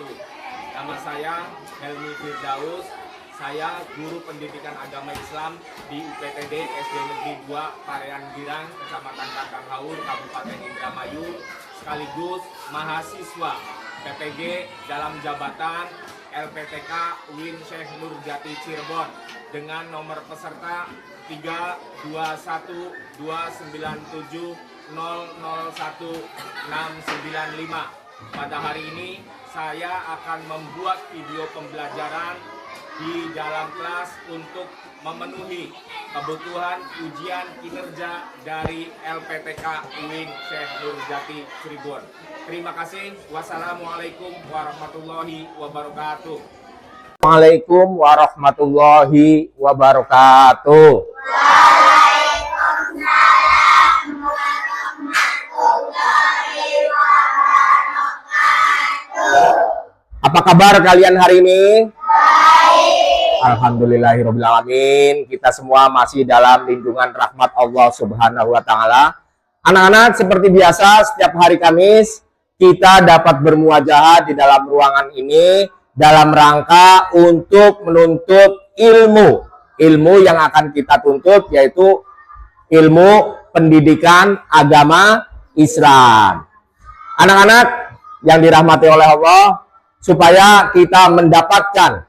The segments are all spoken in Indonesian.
wabarakatuh. Nama saya Helmi Firdaus. Saya guru pendidikan agama Islam di UPTD SD Negeri 2 Parean Girang, Kecamatan Kangkang Haur, Kabupaten Indramayu, sekaligus mahasiswa PPG dalam jabatan LPTK UIN Syekh Nurjati Cirebon dengan nomor peserta 32129700165. Pada hari ini saya akan membuat video pembelajaran di dalam kelas untuk memenuhi kebutuhan ujian kinerja dari LPTK UIN Syekh Nurjati Cirebon. Terima kasih. Wassalamualaikum warahmatullahi wabarakatuh. Waalaikumsalam warahmatullahi wabarakatuh. Waalaikumsalam warahmatullahi wabarakatuh. Apa kabar kalian hari ini? Baik. Alhamdulillahirrahmanirrahim. Kita semua masih dalam lindungan rahmat Allah Subhanahu wa Ta'ala. Anak-anak, seperti biasa, setiap hari Kamis kita dapat bermuajahah di dalam ruangan ini dalam rangka untuk menuntut ilmu. Ilmu yang akan kita tuntut yaitu ilmu pendidikan agama Islam. Anak-anak yang dirahmati oleh Allah, supaya kita mendapatkan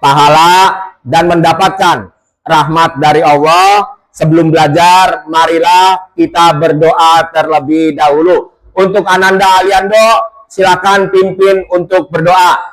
pahala dan mendapatkan rahmat dari Allah, sebelum belajar, marilah kita berdoa terlebih dahulu. Untuk Ananda Aliando, silakan pimpin untuk berdoa.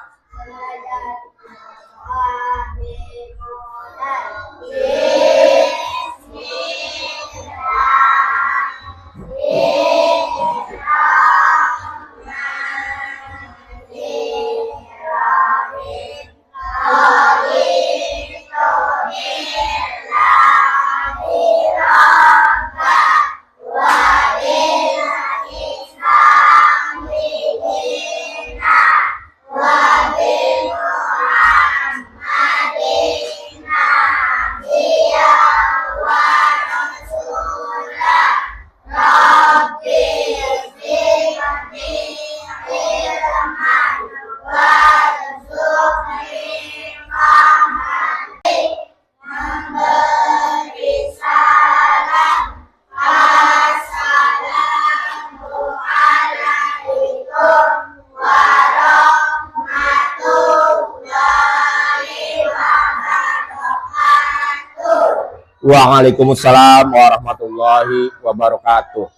Waalaikumsalam warahmatullahi wabarakatuh.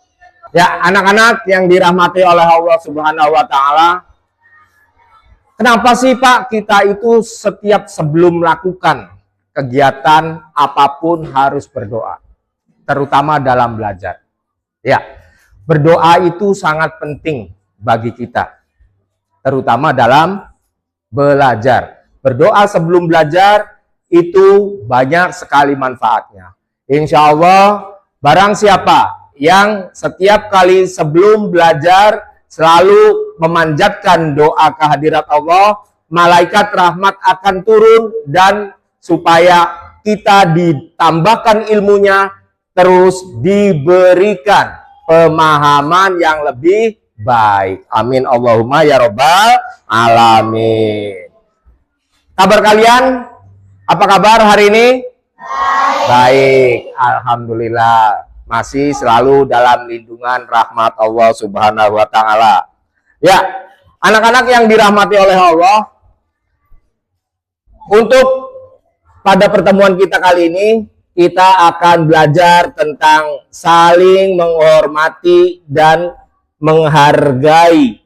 Ya, anak-anak yang dirahmati oleh Allah Subhanahu wa Ta'ala, kenapa sih Pak kita itu setiap sebelum melakukan kegiatan apapun harus berdoa, terutama dalam belajar? Ya, berdoa itu sangat penting bagi kita, terutama dalam belajar. Berdoa sebelum belajar itu banyak sekali manfaatnya. Insya Allah, barang siapa yang setiap kali sebelum belajar selalu memanjatkan doa kehadirat Allah, malaikat rahmat akan turun dan supaya kita ditambahkan ilmunya, terus diberikan pemahaman yang lebih baik. Amin Allahumma ya Rabbal alamin. Kabar kalian? Apa kabar hari ini? Baik. Alhamdulillah. Masih selalu dalam lindungan rahmat Allah Subhanahu wa Ta'ala. Ya, anak-anak yang dirahmati oleh Allah, untuk pada pertemuan kita kali ini, kita akan belajar tentang saling menghormati dan menghargai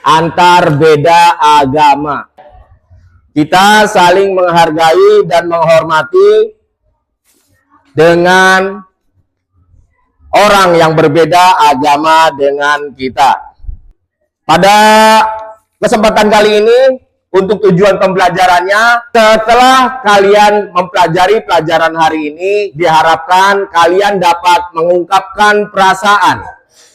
antar beda agama. Kita saling menghargai dan menghormati dengan orang yang berbeda agama dengan kita. Pada kesempatan kali ini, untuk tujuan pembelajarannya, setelah kalian mempelajari pelajaran hari ini, diharapkan kalian dapat mengungkapkan perasaan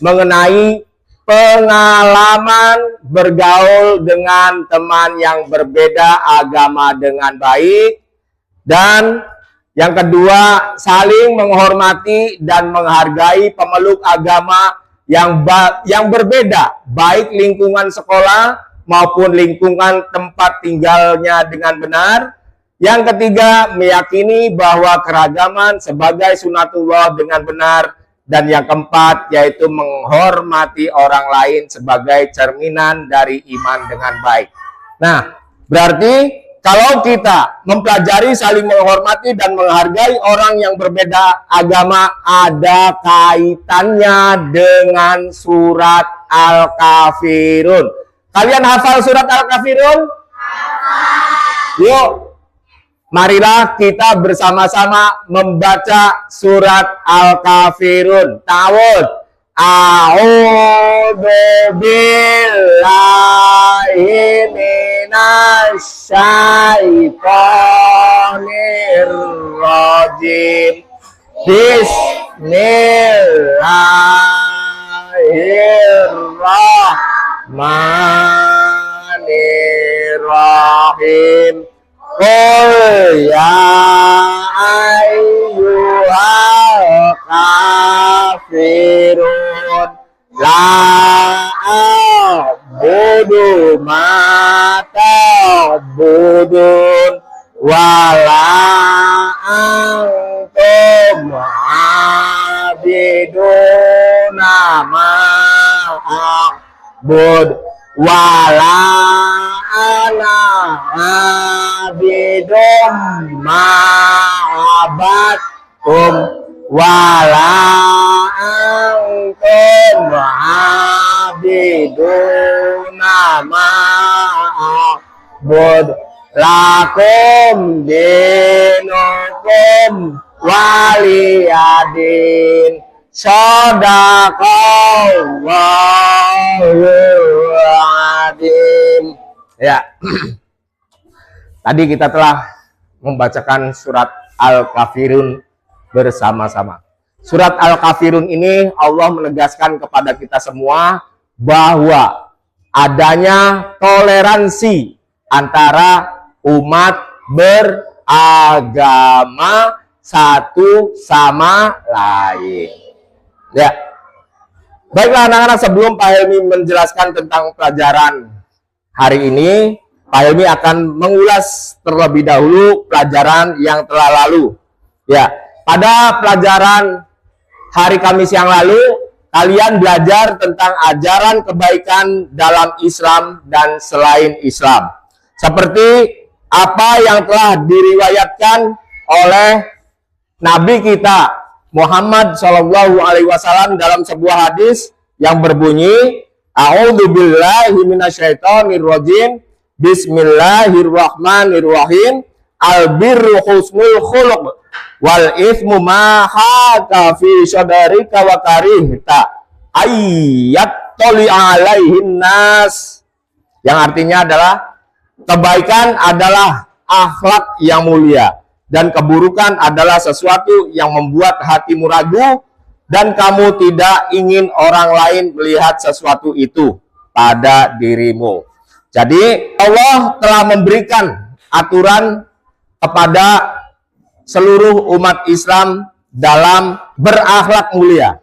mengenai pengalaman bergaul dengan teman yang berbeda agama dengan baik, dan yang kedua, saling menghormati dan menghargai pemeluk agama yang berbeda, baik lingkungan sekolah maupun lingkungan tempat tinggalnya dengan benar. Yang ketiga, meyakini bahwa keragaman sebagai sunatullah dengan benar. Dan yang keempat, yaitu menghormati orang lain sebagai cerminan dari iman dengan baik. Nah, berarti kalau kita mempelajari saling menghormati dan menghargai orang yang berbeda agama, ada kaitannya dengan surat Al-Kafirun. Kalian hafal surat Al-Kafirun? Yuk, marilah kita bersama-sama membaca surat Al-Kafirun. Ta'awud. A'udzu billahi minasyaitonir rajim. Bismillahirrahmanirrahim. Qul ya ayyuhal kafirun la a'budu ma ta'budun wa la antum 'abiduna ma a'bud wa la ana abidum ma'abatkum wala antum abiduna ma'abud lakum dinukum waliyadin. Shadaqallahul adzim. Ya. Tadi kita telah membacakan surat Al-Kafirun bersama-sama. Surat Al-Kafirun ini Allah menegaskan kepada kita semua bahwa adanya toleransi antara umat beragama satu sama lain. Ya. Baiklah anak-anak, sebelum Pak Helmi menjelaskan tentang pelajaran hari ini, Pak Helmi akan mengulas terlebih dahulu pelajaran yang telah lalu. Ya, pada pelajaran hari Kamis yang lalu, kalian belajar tentang ajaran kebaikan dalam Islam dan selain Islam. Seperti apa yang telah diriwayatkan oleh Nabi kita Muhammad Shallallahu Alaihi Wasallam dalam sebuah hadis yang berbunyi, A'udzubillahi minasyaitonirrajim. Bismillahirrahmanirrahim. Albirru husnul khuluq wal ithmu ma haka fi sadarika wa karihta ayyat toli alaihin nas. Yang artinya adalah kebaikan adalah akhlak yang mulia dan keburukan adalah sesuatu yang membuat hatimu ragu dan kamu tidak ingin orang lain melihat sesuatu itu pada dirimu. Jadi Allah telah memberikan aturan kepada seluruh umat Islam dalam berakhlak mulia,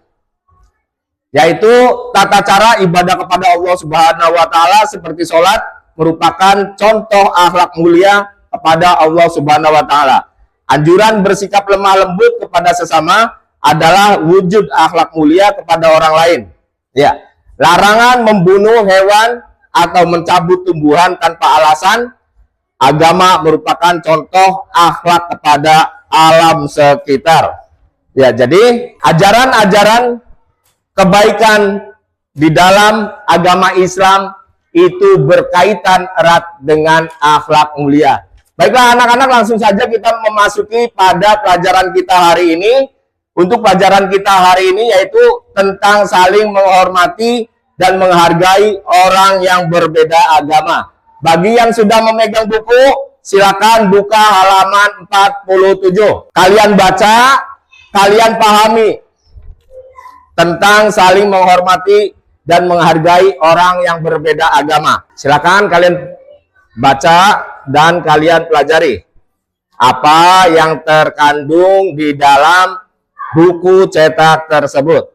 yaitu tata cara ibadah kepada Allah Subhanahu wa Ta'ala seperti sholat merupakan contoh akhlak mulia kepada Allah Subhanahu wa Ta'ala. Anjuran bersikap lemah lembut kepada sesama adalah wujud akhlak mulia kepada orang lain. Ya, larangan membunuh hewan atau mencabut tumbuhan tanpa alasan. Agama merupakan contoh akhlak kepada alam sekitar. Ya, jadi ajaran-ajaran kebaikan di dalam agama Islam itu berkaitan erat dengan akhlak mulia. Baiklah anak-anak, langsung saja kita memasuki pada pelajaran kita hari ini. Untuk pelajaran kita hari ini yaitu tentang saling menghormati dan menghargai orang yang berbeda agama. Bagi yang sudah memegang buku, silakan buka halaman 47. Kalian baca, kalian pahami tentang saling menghormati dan menghargai orang yang berbeda agama. Silakan kalian baca dan kalian pelajari apa yang terkandung di dalam buku cetak tersebut.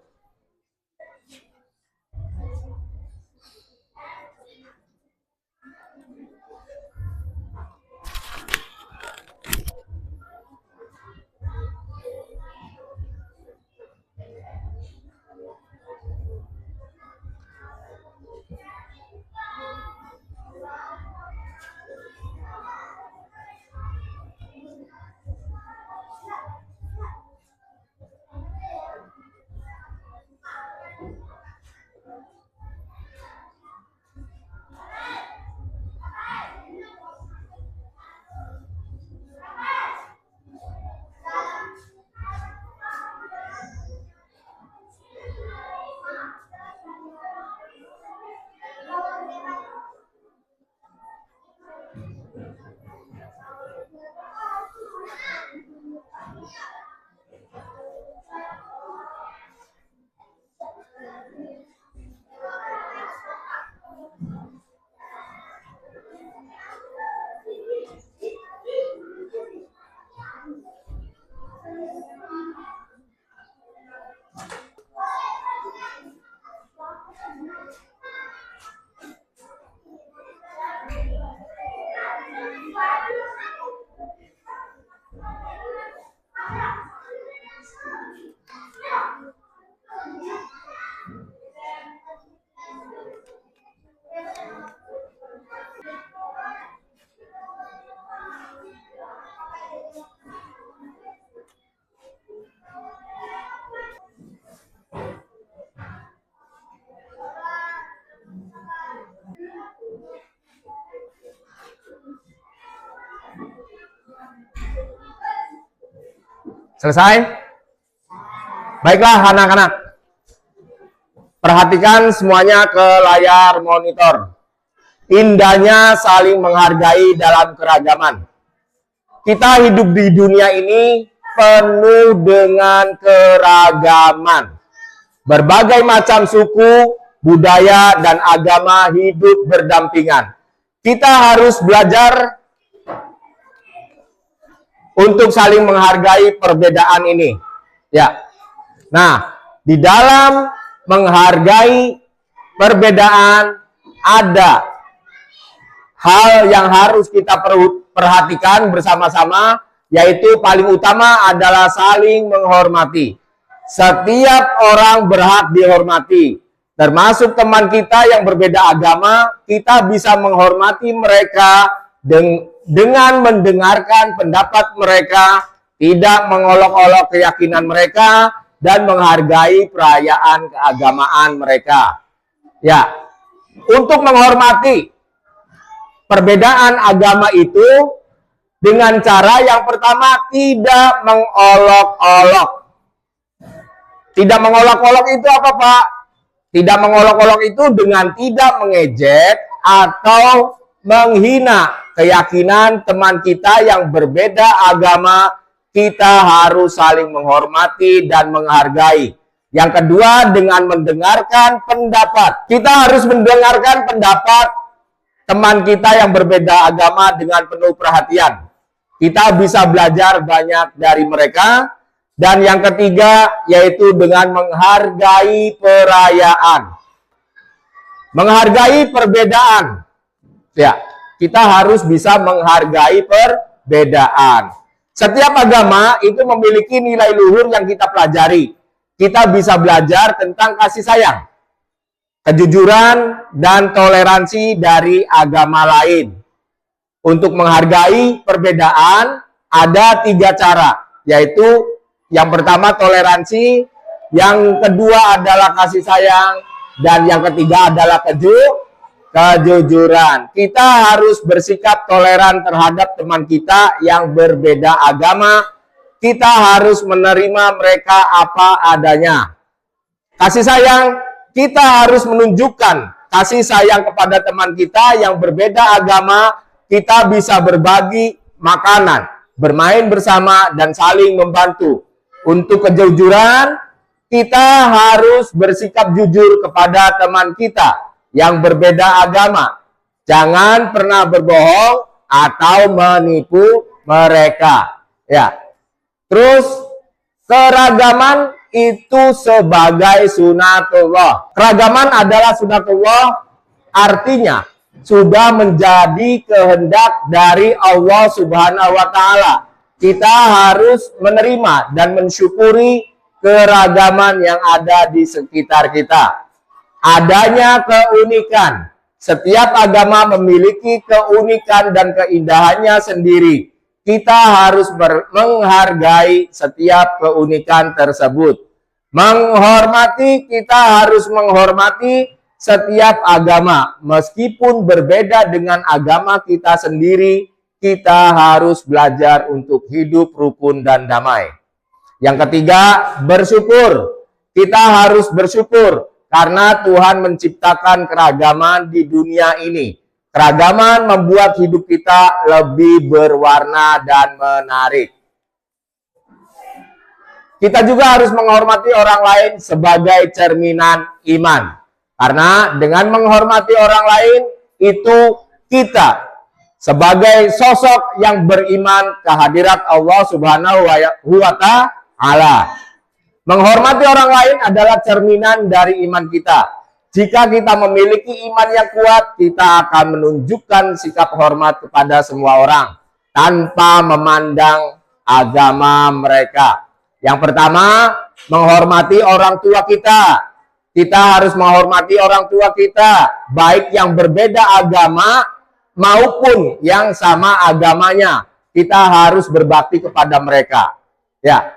Selesai? Baiklah anak-anak. Perhatikan semuanya ke layar monitor. Indahnya saling menghargai dalam keragaman. Kita hidup di dunia ini penuh dengan keragaman. Berbagai macam suku, budaya, dan agama hidup berdampingan. Kita harus belajar untuk saling menghargai perbedaan ini. Ya. Nah, di dalam menghargai perbedaan ada hal yang harus kita perhatikan bersama-sama, yaitu paling utama adalah saling menghormati. Setiap orang berhak dihormati, termasuk teman kita yang berbeda agama. Kita bisa menghormati mereka dengan mendengarkan pendapat mereka, tidak mengolok-olok keyakinan mereka, dan menghargai perayaan keagamaan mereka. Ya, untuk menghormati perbedaan agama itu dengan cara yang pertama, tidak mengolok-olok. Tidak mengolok-olok itu apa, Pak? Tidak mengolok-olok itu dengan tidak mengejek atau menghina keyakinan teman kita yang berbeda agama. Kita harus saling menghormati dan menghargai. Yang kedua, dengan mendengarkan pendapat. Kita harus mendengarkan pendapat teman kita yang berbeda agama dengan penuh perhatian. Kita bisa belajar banyak dari mereka. Dan yang ketiga, yaitu dengan menghargai perayaan. Menghargai perbedaan. Ya, kita harus bisa menghargai perbedaan. Setiap agama itu memiliki nilai luhur yang kita pelajari. Kita bisa belajar tentang kasih sayang, kejujuran, dan toleransi dari agama lain. Untuk menghargai perbedaan, ada 3 cara, yaitu yang pertama toleransi, yang kedua adalah kasih sayang, dan yang ketiga adalah kejujuran. Kita harus bersikap toleran terhadap teman kita yang berbeda agama. Kita harus menerima mereka apa adanya. Kasih sayang, kita harus menunjukkan kasih sayang kepada teman kita yang berbeda agama. Kita bisa berbagi makanan, bermain bersama, dan saling membantu. Untuk kejujuran, kita harus bersikap jujur kepada teman kita yang berbeda agama. Jangan pernah berbohong atau menipu mereka. Ya. Terus, keragaman itu sebagai sunatullah. Keragaman adalah sunatullah, artinya sudah menjadi kehendak dari Allah Subhanahu wa Ta'ala. Kita harus menerima dan mensyukuri keragaman yang ada di sekitar kita. Adanya keunikan. Setiap agama memiliki keunikan dan keindahannya sendiri. Kita harus menghargai setiap keunikan tersebut. Menghormati, kita harus menghormati setiap agama. Meskipun berbeda dengan agama kita sendiri, kita harus belajar untuk hidup rukun dan damai. Yang ketiga, bersyukur. Kita harus bersyukur karena Tuhan menciptakan keragaman di dunia ini. Keragaman membuat hidup kita lebih berwarna dan menarik. Kita juga harus menghormati orang lain sebagai cerminan iman. Karena dengan menghormati orang lain, itu kita sebagai sosok yang beriman kehadirat Allah Subhanahu wa Ta'ala. Menghormati orang lain adalah cerminan dari iman kita. Jika kita memiliki iman yang kuat, kita akan menunjukkan sikap hormat kepada semua orang tanpa memandang agama mereka. Yang pertama, menghormati orang tua kita. Kita harus menghormati orang tua kita, baik yang berbeda agama maupun yang sama agamanya. Kita harus berbakti kepada mereka. Ya.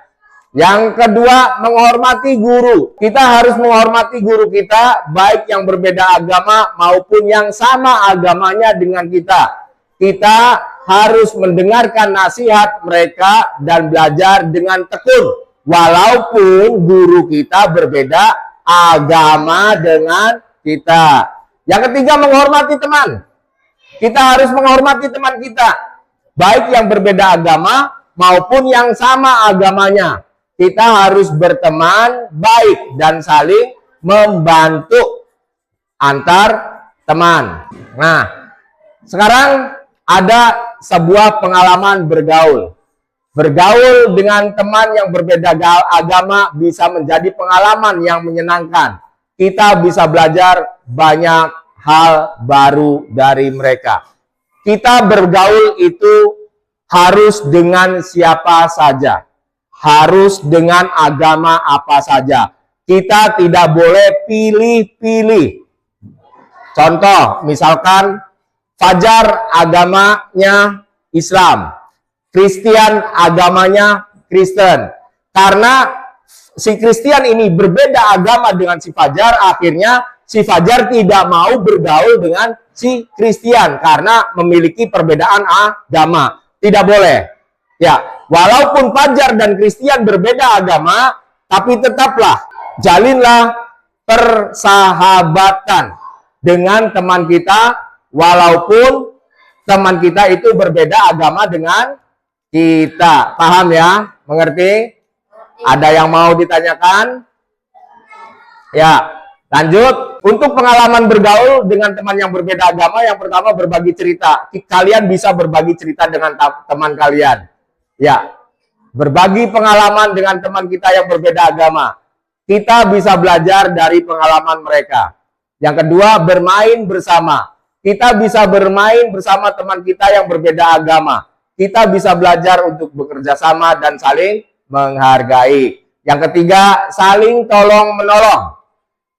Yang kedua, menghormati guru. Kita harus menghormati guru kita, baik yang berbeda agama maupun yang sama agamanya dengan kita. Kita harus mendengarkan nasihat mereka dan belajar dengan tekun. Walaupun guru kita berbeda agama dengan kita. Yang ketiga, menghormati teman. Kita harus menghormati teman kita, baik yang berbeda agama maupun yang sama agamanya. Kita harus berteman baik dan saling membantu antar teman. Nah, sekarang ada sebuah pengalaman bergaul. Bergaul dengan teman yang berbeda agama bisa menjadi pengalaman yang menyenangkan. Kita bisa belajar banyak hal baru dari mereka. Kita bergaul itu harus dengan siapa saja. Harus dengan agama apa saja. Kita tidak boleh pilih-pilih. Contoh, misalkan Fajar agamanya Islam, Kristen agamanya Kristen. Karena si Kristen ini berbeda agama dengan si Fajar, akhirnya si Fajar tidak mau bergaul dengan si Kristen karena memiliki perbedaan agama. Tidak boleh. Ya, walaupun Fajar dan Kristen berbeda agama, tapi tetaplah jalinlah persahabatan dengan teman kita, walaupun teman kita itu berbeda agama dengan kita. Paham ya? Mengerti? Ada yang mau ditanyakan? Ya, lanjut. Untuk pengalaman bergaul dengan teman yang berbeda agama, yang pertama berbagi cerita. Kalian bisa berbagi cerita dengan teman kalian. Ya, berbagi pengalaman dengan teman kita yang berbeda agama. Kita bisa belajar dari pengalaman mereka. Yang kedua, bermain bersama. Kita bisa bermain bersama teman kita yang berbeda agama. Kita bisa belajar untuk bekerja sama dan saling menghargai. Yang ketiga, saling tolong-menolong.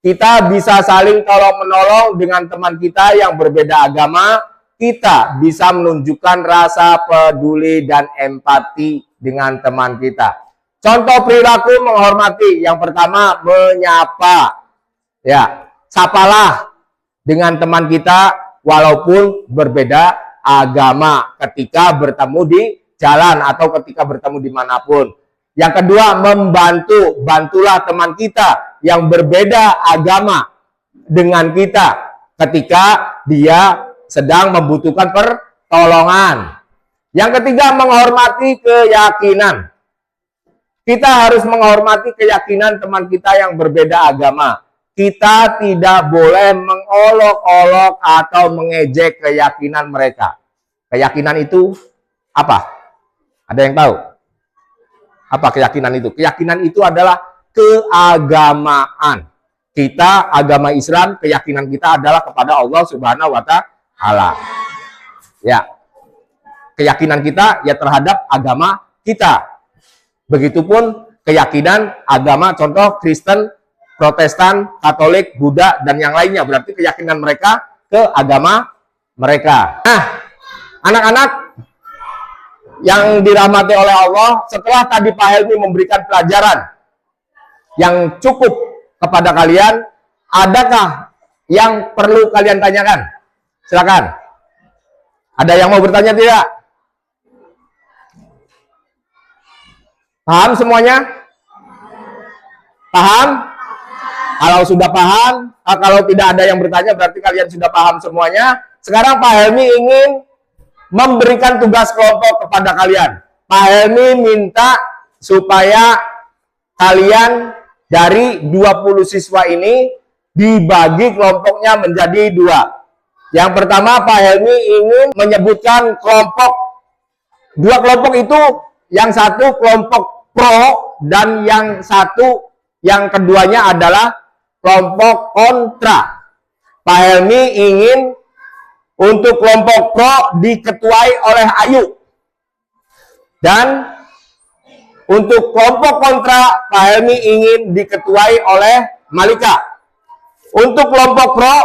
Kita bisa saling tolong-menolong dengan teman kita yang berbeda agama. Kita bisa menunjukkan rasa peduli dan empati dengan teman kita. Contoh perilaku menghormati. Yang pertama, menyapa. Ya, sapalah dengan teman kita walaupun berbeda agama ketika bertemu di jalan atau ketika bertemu dimanapun. Yang kedua, membantu. Bantulah teman kita yang berbeda agama dengan kita ketika dia sedang membutuhkan pertolongan. Yang ketiga, menghormati keyakinan. Kita harus menghormati keyakinan teman kita yang berbeda agama. Kita tidak boleh mengolok-olok atau mengejek keyakinan mereka. Keyakinan itu apa? Ada yang tahu? Apa keyakinan itu? Keyakinan itu adalah keagamaan. Kita agama Islam, keyakinan kita adalah kepada Allah Subhanahu wa Ta'ala. Ya. Keyakinan kita ya terhadap agama kita. Begitupun keyakinan agama, contoh Kristen, Protestan, Katolik, Buddha, dan yang lainnya. Berarti keyakinan mereka ke agama mereka. Nah, anak-anak yang dirahmati oleh Allah, setelah tadi Pak Helmi memberikan pelajaran yang cukup kepada kalian, adakah yang perlu kalian tanyakan? Silakan. Ada yang mau bertanya tidak? Paham semuanya? Paham? Kalau sudah paham, kalau tidak ada yang bertanya berarti kalian sudah paham semuanya. Sekarang Pak Helmi ingin memberikan tugas kelompok kepada kalian. Pak Helmi minta supaya kalian dari 20 siswa ini dibagi kelompoknya menjadi 2. Yang pertama, Pak Helmi ingin menyebutkan kelompok. 2 kelompok itu, yang satu kelompok pro dan yang keduanya adalah kelompok kontra. Pak Helmi ingin untuk kelompok pro diketuai oleh Ayu. Dan untuk kelompok kontra, Pak Helmi ingin diketuai oleh Malika. Untuk kelompok pro,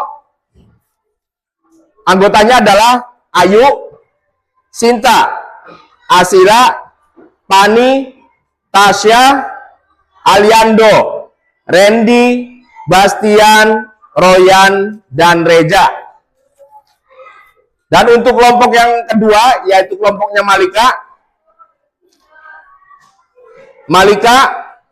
anggotanya adalah Ayu, Sinta, Asila, Pani, Tasya, Aliando, Randy, Bastian, Royan, dan Reja. Dan untuk kelompok yang kedua, yaitu kelompoknya Malika,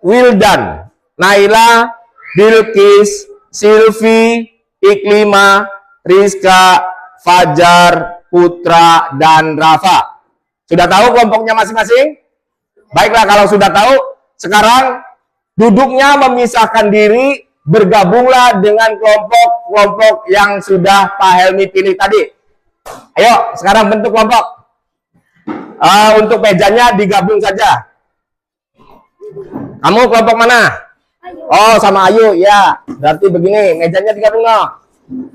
Wildan, Naila, Bilqis, Silvi, Iklima, Rizka, Fajar, Putra, dan Rafa. Sudah tahu kelompoknya masing-masing? Baiklah, kalau sudah tahu, sekarang duduknya memisahkan diri, bergabunglah dengan kelompok-kelompok yang sudah Pak Helmi pilih tadi. Ayo, sekarang bentuk kelompok. Untuk mejanya digabung saja. Kamu kelompok mana? Oh, sama Ayu, ya. Berarti begini, mejanya digabung, no.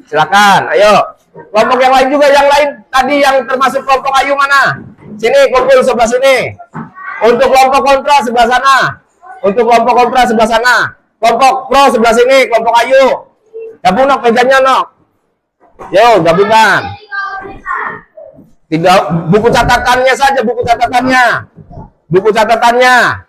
Silakan, ayo. Kelompok yang lain juga, yang lain tadi yang termasuk kelompok Ayu mana? Sini, kumpul sebelah sini. Untuk kelompok kontra sebelah sana. Untuk kelompok kontra sebelah sana. Kelompok pro sebelah sini, kelompok Ayu. Gabung, nok, mejanya, nok. Yo, gabungkan. Tidak, buku catatannya saja, buku catatannya. Buku catatannya.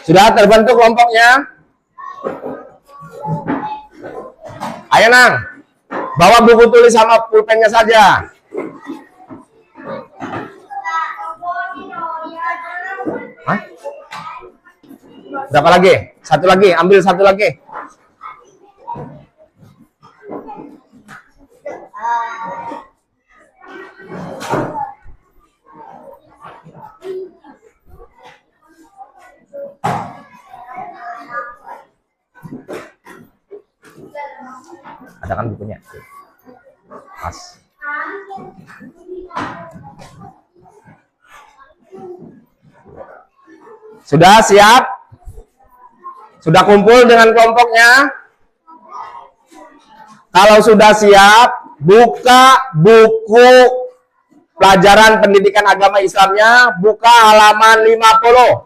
Sudah terbentuk kelompoknya? Ayo, Nang. Bawa buku tulis sama pulpennya saja. Hah? Berapa lagi? Satu lagi, ambil satu lagi. Ada kan bukunya? Pas. Sudah siap? Sudah kumpul dengan kelompoknya? Kalau sudah siap, buka buku pelajaran pendidikan agama Islamnya, buka halaman 50.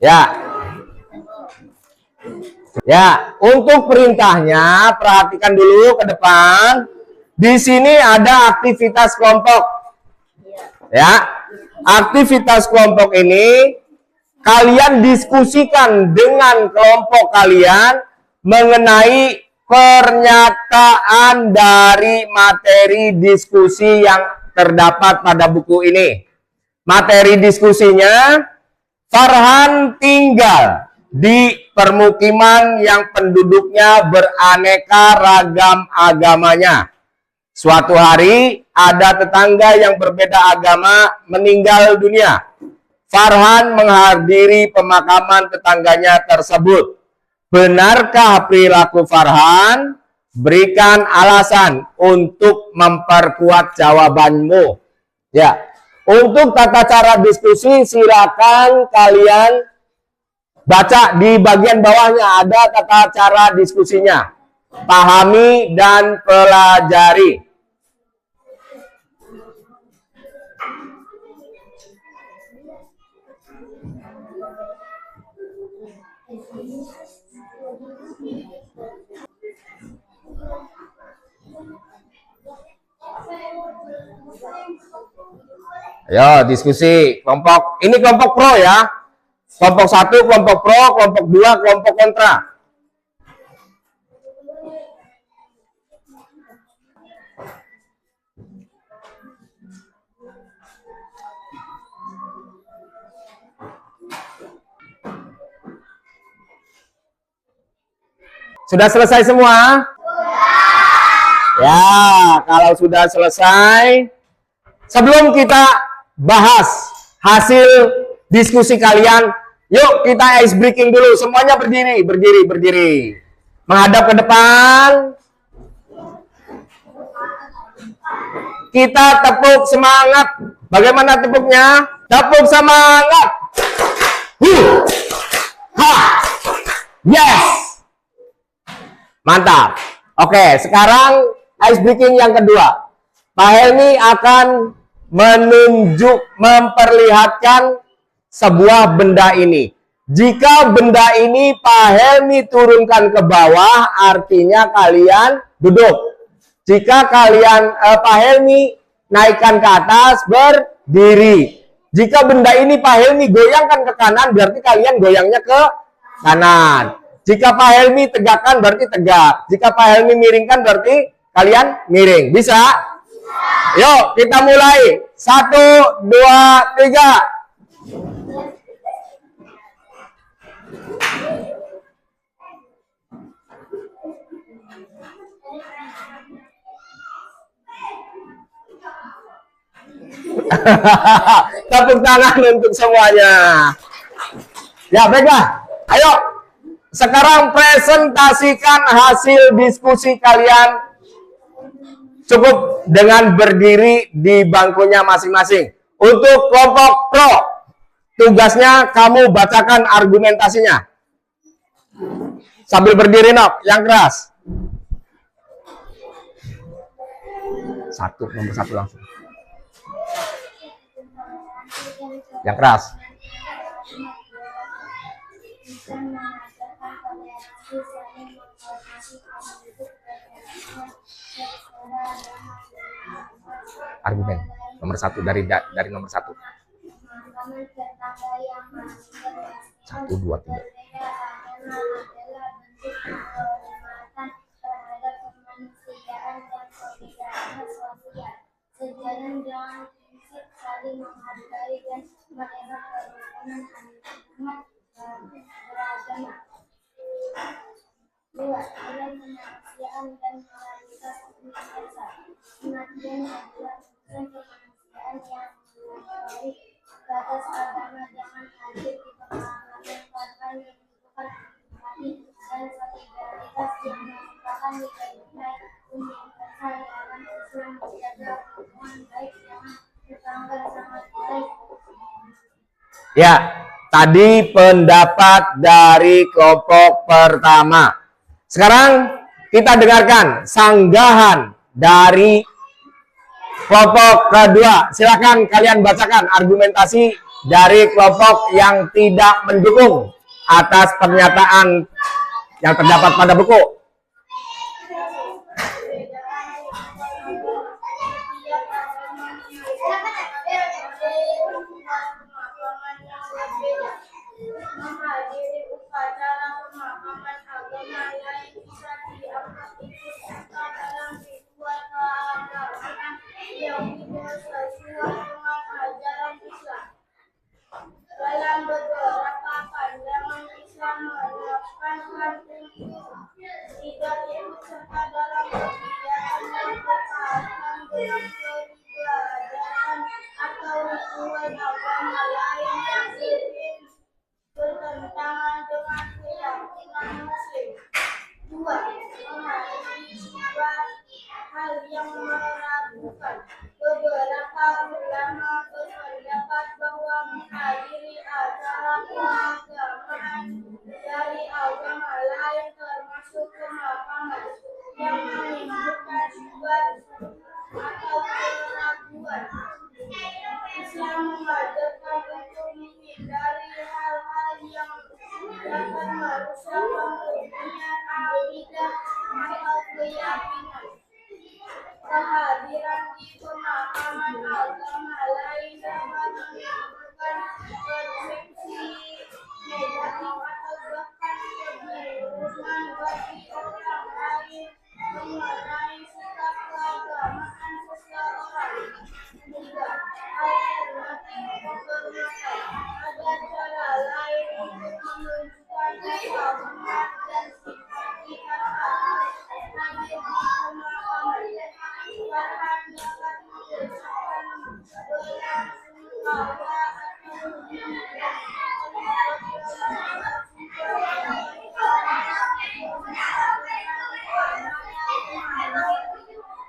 Ya. Ya, untuk perintahnya perhatikan dulu ke depan. Di sini ada aktivitas kelompok. Ya. Aktivitas kelompok ini kalian diskusikan dengan kelompok kalian mengenai pernyataan dari materi diskusi yang terdapat pada buku ini. Materi diskusinya, Farhan tinggal di permukiman yang penduduknya beraneka ragam agamanya. Suatu hari ada tetangga yang berbeda agama meninggal dunia. Farhan menghadiri pemakaman tetangganya tersebut. Benarkah perilaku Farhan? Berikan alasan untuk memperkuat jawabanmu. Ya. Untuk tata cara diskusi, silakan kalian baca di bagian bawahnya, ada tata cara diskusinya. Pahami dan pelajari. Ayo diskusi kelompok. Ini kelompok pro ya. Kelompok 1 kelompok pro, kelompok 2 kelompok kontra. Sudah selesai semua? Ya, kalau sudah selesai, sebelum kita bahas hasil diskusi kalian, yuk kita ice breaking dulu. Semuanya berdiri, berdiri. Menghadap ke depan. Kita tepuk semangat. Bagaimana tepuknya? Tepuk semangat. Ha. Yes. Mantap. Oke, sekarang ice breaking yang kedua. Pak Helmi akan memperlihatkan sebuah benda ini. Jika benda ini Pak Helmi turunkan ke bawah, artinya kalian duduk. Jika kalian Pak Helmi naikkan ke atas, berdiri. Jika benda ini Pak Helmi goyangkan ke kanan, berarti kalian goyangnya ke kanan. Jika Pak Helmi tegakkan, berarti tegak. Jika Pak Helmi miringkan, berarti kalian miring. Bisa? Yuk, kita mulai. 1, 2, 3. Tepuk tangan untuk semuanya. Ya, baiklah. Ayo, sekarang presentasikan hasil diskusi kalian. Cukup dengan berdiri di bangkunya masing-masing. Untuk kelompok pro, tugasnya kamu bacakan argumentasinya. Sambil berdiri, Nok, yang keras. Nomor satu langsung. Yang keras. Argumen nomor satu dari nomor satu. 1, 2, 3. Sejalan dengan prinsip saling menghargai dan menjaga kerukunan antarumat beragama. 2. Nilai kemanusiaan dan moralitas universal. Kematian adalah urusan kemanusiaan yang melalui batas agama. Jangan hadir di pemahaman korban yang membutuhkan empati dan solidaritas yang merupakan nilai-nilai universal dalam Islam. Menjaga hubungan baik dengan tetangga sangat baik. Ya, tadi pendapat dari kelompok pertama. Sekarang kita dengarkan sanggahan dari kelompok kedua. Silakan kalian bacakan argumentasi dari kelompok yang tidak mendukung atas pernyataan yang terdapat pada buku. Menghadiri upacara pemakaman agama lain bisa dianggap ikut serta dalam ritual keagamaan yang tidak sesuai dengan ajaran Islam. Dalam beberapa pandangan Islam menekankan untuk tidak ikut serta dalam kegiatan yang berkaitan dengan peribadatan atau ritual agama lain yang bertentangan dengan keyakinan Muslim. 2. Menghadiri sebuah hal yang meragukan. Beberapa ulama berpendapat bahwa menghadiri acara keagamaan dari agama lain termasuk pemakaman yang menimbulkan syubhat atau keraguan. Islam mengajarkan untuk menghindari hal-hal yang dapat merusak kemurnian akidah atau keyakinan. Kehadiran di pemakaman agama lain dapat menimbulkan persepsi negatif atau bahkan kebingungan bagi orang lain mengenai sikap keagamaan seseorang. 3. Alternatif penghormatan. Ada cara lain untuk menunjukkan rasa hormat dan simpati terhadap hadir di pemakaman. Farhan dapat mengucapkan belasungkawa atau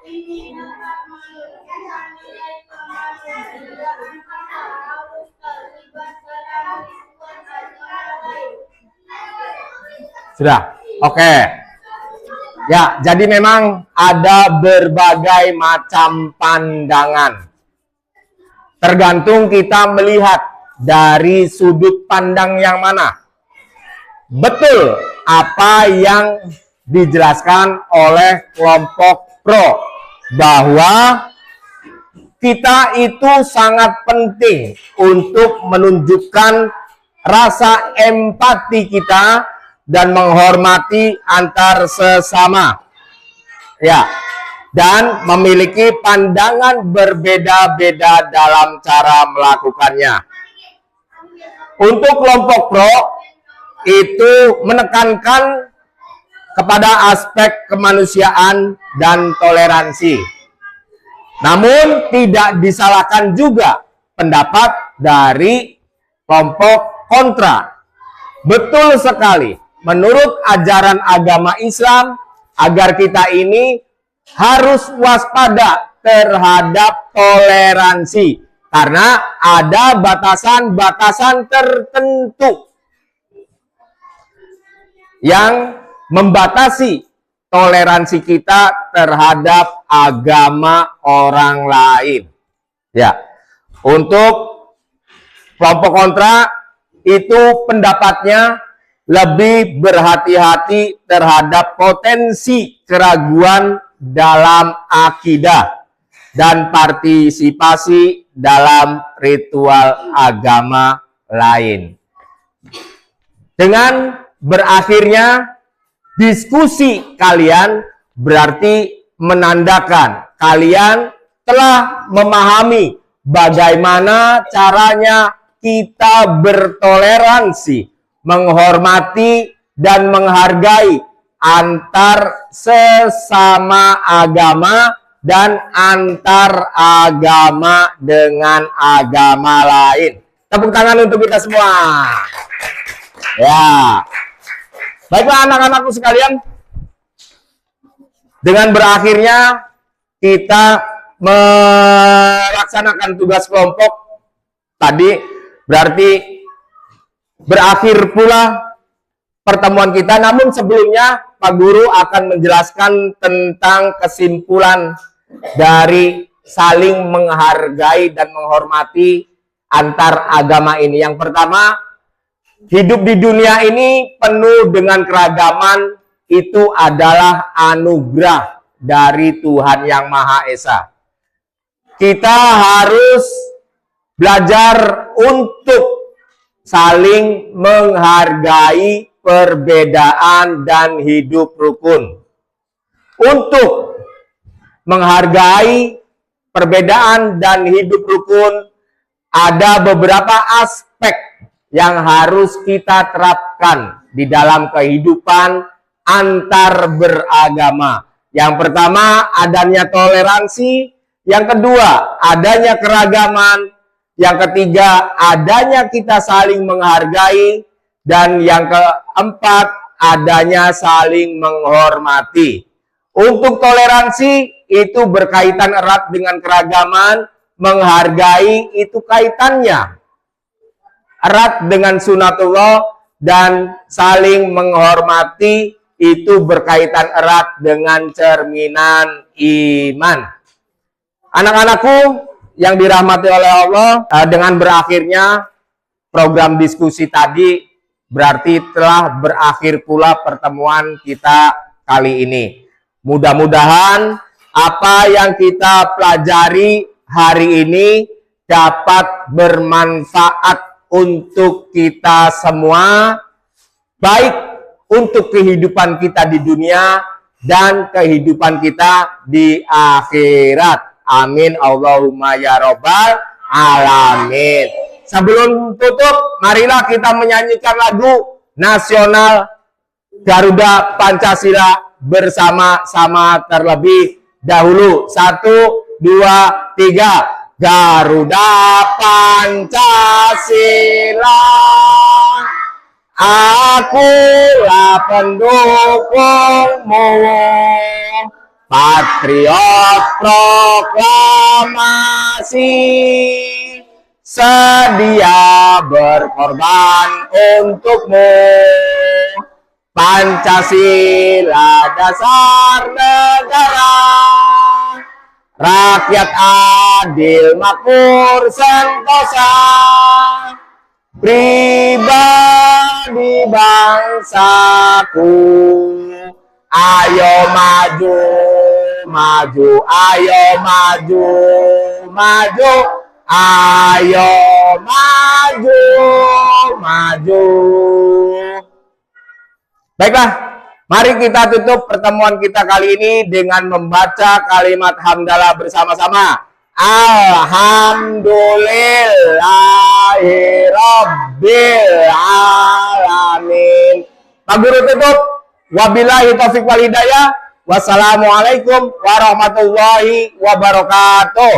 ini dapat menunjukkan nilai kemanusiaan tanpa harus terlibat dalam ritual agama lain. Sudah? Oke. Ya, jadi memang ada berbagai macam pandangan. Tergantung kita melihat dari sudut pandang yang mana. Betul apa yang dijelaskan oleh kelompok pro bahwa kita itu sangat penting untuk menunjukkan rasa empati kita dan menghormati antar sesama. Ya, dan memiliki pandangan berbeda-beda dalam cara melakukannya. Untuk kelompok pro itu menekankan kepada aspek kemanusiaan dan toleransi. Namun tidak disalahkan juga pendapat dari kelompok kontra. Betul sekali, menurut ajaran agama Islam, agar kita ini harus waspada terhadap toleransi. Karena ada batasan-batasan tertentu yang membatasi toleransi kita terhadap agama orang lain. Ya, untuk kelompok kontra itu pendapatnya lebih berhati-hati terhadap potensi keraguan dalam akidah dan partisipasi dalam ritual agama lain. Dengan berakhirnya diskusi kalian berarti menandakan kalian telah memahami bagaimana caranya kita bertoleransi, menghormati dan menghargai antar sesama agama dan antar agama dengan agama lain. Tepuk tangan untuk kita semua. Ya. Baiklah anak-anakku sekalian, dengan berakhirnya kita melaksanakan tugas kelompok tadi, berarti berakhir pula pertemuan kita. Namun sebelumnya Pak Guru akan menjelaskan tentang kesimpulan dari saling menghargai dan menghormati antar agama ini. Yang pertama, hidup di dunia ini penuh dengan keragaman, itu adalah anugerah dari Tuhan Yang Maha Esa. Kita harus belajar untuk saling menghargai perbedaan dan hidup rukun. Untuk menghargai perbedaan dan hidup rukun, ada beberapa aspek yang harus kita terapkan di dalam kehidupan antar beragama. Yang pertama, adanya toleransi. Yang kedua, adanya keragaman. Yang ketiga, adanya kita saling menghargai. Dan yang keempat, adanya saling menghormati. Untuk toleransi, itu berkaitan erat dengan keragaman. Menghargai, itu kaitannya erat dengan sunatullah. Dan saling menghormati, itu berkaitan erat dengan cerminan iman. Anak-anakku yang dirahmati oleh Allah, dengan berakhirnya program diskusi tadi, berarti telah berakhir pula pertemuan kita kali ini. Mudah-mudahan apa yang kita pelajari hari ini dapat bermanfaat untuk kita semua, baik untuk kehidupan kita di dunia dan kehidupan kita di akhirat. Amin Allahumma ya robbal alamin. Sebelum tutup, marilah kita menyanyikan lagu nasional Garuda Pancasila bersama-sama terlebih dahulu. 1, 2, 3. Garuda Pancasila, akulah pendukungmu, patriot proklamasi, sedia berkorban untukmu, Pancasila dasar negara, rakyat adil makmur sentosa, pribadi bangsaku, ayo maju, maju, ayo maju, maju, ayo maju, maju. Baiklah, mari kita tutup pertemuan kita kali ini dengan membaca kalimat hamdalah bersama-sama. Alhamdulillahirabbil alamin. Pak Guru tutup. Wabillahi taufiq wal hidayah. Wassalamualaikum warahmatullahi wabarakatuh.